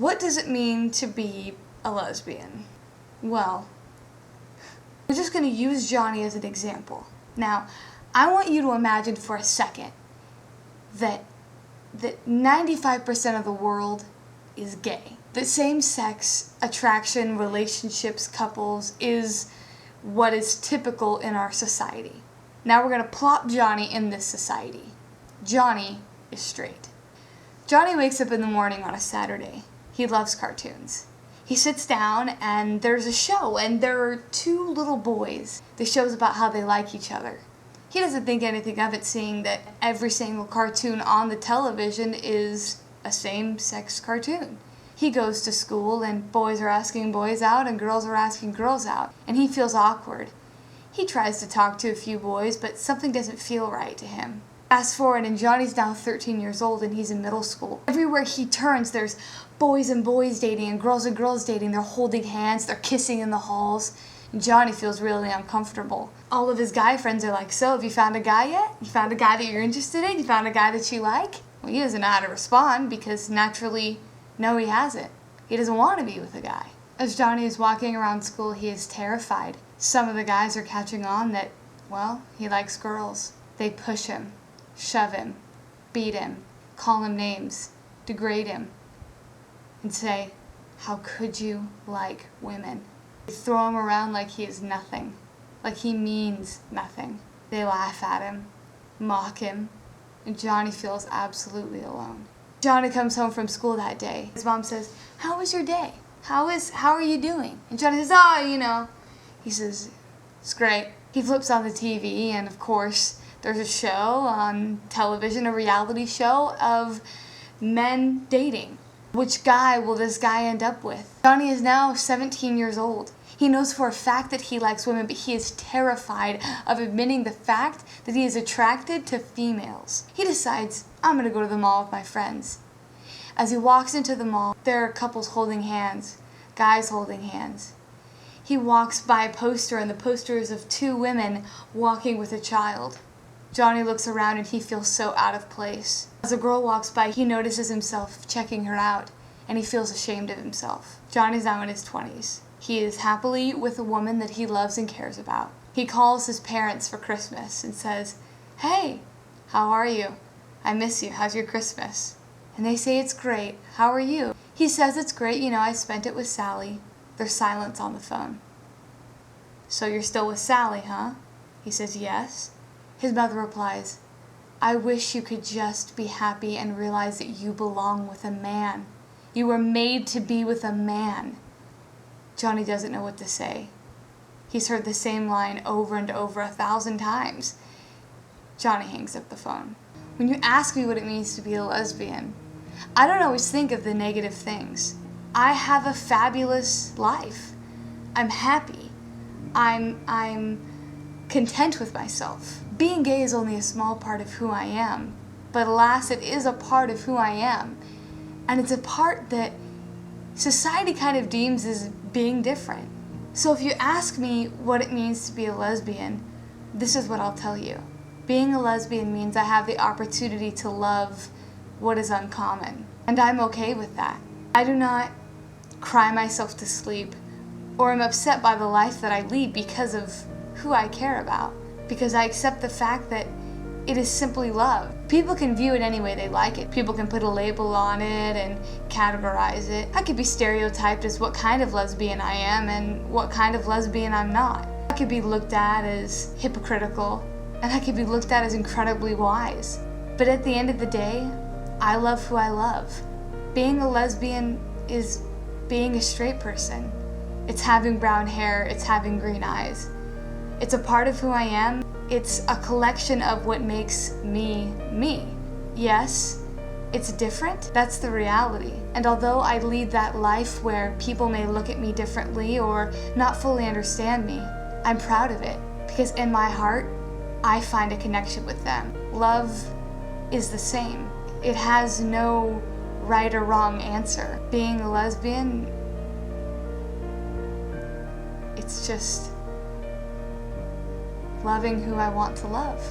What does it mean to be a lesbian? Well, we're just going to use Johnny as an example. Now, I want you to imagine for a second that 95% of the world is gay. That same-sex attraction, relationships, couples is what is typical in our society. Now we're going to plop Johnny in this society. Johnny is straight. Johnny wakes up in the morning on a Saturday. He loves cartoons. He sits down and there's a show and there are two little boys. The show's about how they like each other. He doesn't think anything of it, seeing that every single cartoon on the television is a same-sex cartoon. He goes to school and boys are asking boys out and girls are asking girls out, and he feels awkward. He tries to talk to a few boys, but something doesn't feel right to him. Fast forward, and Johnny's now 13 years old and he's in middle school. Everywhere he turns, there's boys and boys dating and girls dating. They're holding hands, they're kissing in the halls. And Johnny feels really uncomfortable. All of his guy friends are like, so have you found a guy yet? You found a guy that you're interested in? You found a guy that you like? Well, he doesn't know how to respond because naturally, no, he hasn't. He doesn't want to be with a guy. As Johnny is walking around school, he is terrified. Some of the guys are catching on that, well, he likes girls. They push him, shove him, beat him, call him names, degrade him, and say, how could you like women? They throw him around like he is nothing, like he means nothing. They laugh at him, mock him, and Johnny feels absolutely alone. Johnny comes home from school that day. His mom says, how was your day? How are you doing? And Johnny says, He says, it's great. He flips on the TV and of course there's a show on television, a reality show of men dating. Which guy will this guy end up with? Johnny is now 17 years old. He knows for a fact that he likes women, but he is terrified of admitting the fact that he is attracted to females. He decides, I'm going to go to the mall with my friends. As he walks into the mall, there are couples holding hands, guys holding hands. He walks by a poster, and the poster is of two women walking with a child. Johnny looks around and he feels so out of place. As a girl walks by, he notices himself checking her out, and he feels ashamed of himself. Johnny's now in his 20s. He is happily with a woman that he loves and cares about. He calls his parents for Christmas and says, hey, how are you? I miss you. How's your Christmas? And they say it's great. How are you? He says it's great. I spent it with Sally. There's silence on the phone. So you're still with Sally, huh? He says yes. His mother replies, I wish you could just be happy and realize that you belong with a man. You were made to be with a man. Johnny doesn't know what to say. He's heard the same line over and over 1,000 times. Johnny hangs up the phone. When you ask me what it means to be a lesbian, I don't always think of the negative things. I have a fabulous life. I'm happy. I'm content with myself. Being gay is only a small part of who I am, but alas, it is a part of who I am. And it's a part that society kind of deems as being different. So if you ask me what it means to be a lesbian, this is what I'll tell you. Being a lesbian means I have the opportunity to love what is uncommon, and I'm okay with that. I do not cry myself to sleep or am upset by the life that I lead because of who I care about, because I accept the fact that it is simply love. People can view it any way they like it. People can put a label on it and categorize it. I could be stereotyped as what kind of lesbian I am and what kind of lesbian I'm not. I could be looked at as hypocritical, and I could be looked at as incredibly wise. But at the end of the day, I love who I love. Being a lesbian is being a straight person. It's having brown hair, it's having green eyes. It's a part of who I am. It's a collection of what makes me, me. Yes, it's different. That's the reality. And although I lead that life where people may look at me differently or not fully understand me, I'm proud of it because in my heart, I find a connection with them. Love is the same. It has no right or wrong answer. Being a lesbian, it's just loving who I want to love.